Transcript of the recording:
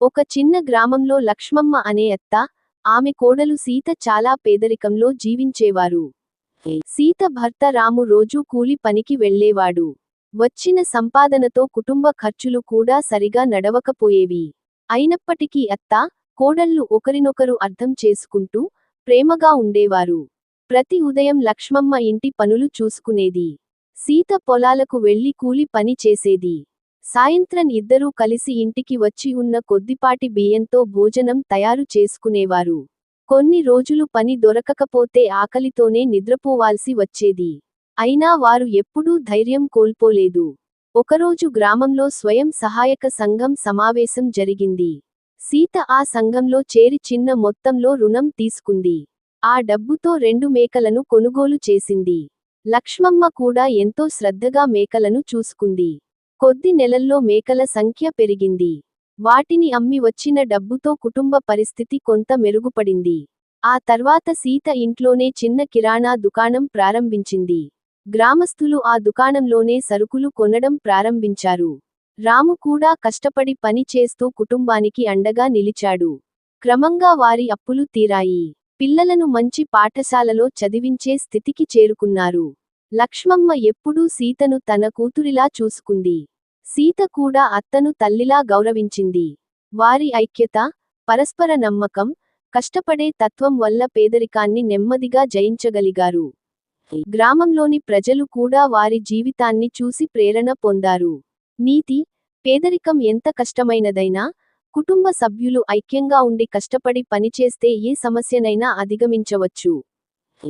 ఒక చిన్న గ్రామంలో లక్ష్మమ్మ అనే అత్త, ఆమె కోడలు సీత చాలా పేదరికంలో జీవించేవారు. సీత భర్త రాము రోజూ కూలి పనికి వెళ్లేవాడు. వచ్చిన సంపాదనతో కుటుంబ ఖర్చులు కూడా సరిగా నడవకపోయేవి. అయినప్పటికీ అత్త, కోడళ్ళు ఒకరినొకరు అర్థం చేసుకుంటూ, ప్రేమగా ఉండేవారు. ప్రతి ఉదయం లక్ష్మమ్మ ఇంటి పనులు చూసుకునేది. సీత పొలాలకు వెళ్లి కూలి పని చేసేది. సాయంత్రం ఇద్దరూ కలిసి ఇంటికి వచ్చి ఉన్న కొద్దిపాటి బియ్యంతో భోజనం తయారు చేసుకునేవారు. కొన్ని రోజులు పని దొరకకపోతే ఆకలితోనే నిద్రపోవాల్సి వచ్చేది. అయినా వారు ఎప్పుడూ ధైర్యం కోల్పోలేదు. ఒకరోజు గ్రామంలో స్వయం సహాయక సంఘం సమావేశం జరిగింది. సీత ఆ సంఘంలో చేరి చిన్న మొత్తంలో రుణం తీసుకుంది. ఆ డబ్బుతో 2 మేకలను కొనుగోలు చేసింది. లక్ష్మమ్మ కూడా ఎంతో శ్రద్ధగా మేకలను చూసుకుంది. కొద్ది నెలల్లో మేకల సంఖ్య పెరిగింది. వాటిని అమ్మి వచ్చిన డబ్బుతో కుటుంబ పరిస్థితి కొంత మెరుగుపడింది. ఆ తర్వాత సీత ఇంట్లోనే చిన్న కిరాణా దుకాణం ప్రారంభించింది. గ్రామస్తులు ఆ దుకాణంలోనే సరుకులు కొనడం ప్రారంభించారు. రాము కూడా కష్టపడి పని చేస్తూ కుటుంబానికి అండగా నిలిచాడు. క్రమంగా వారి అప్పులు తీరాయి. పిల్లలను మంచి పాఠశాలలో చదివించే స్థితికి చేరుకున్నారు. లక్ష్మమ్మ ఎప్పుడూ సీతను తన కూతురిలా చూసుకుంది. సీత కూడా అత్తను తల్లిలా గౌరవించింది. వారి ఐక్యత, పరస్పర నమ్మకం, కష్టపడే తత్వం వల్ల పేదరికాన్ని నెమ్మదిగా జయించగలిగారు. గ్రామంలోని ప్రజలు కూడా వారి జీవితాన్ని చూసి ప్రేరణ పొందారు. నీతి: పేదరికం ఎంత కష్టమైనదైనా, కుటుంబ సభ్యులు ఐక్యంగా ఉండి కష్టపడి పనిచేస్తే ఏ సమస్యనైనా అధిగమించవచ్చు.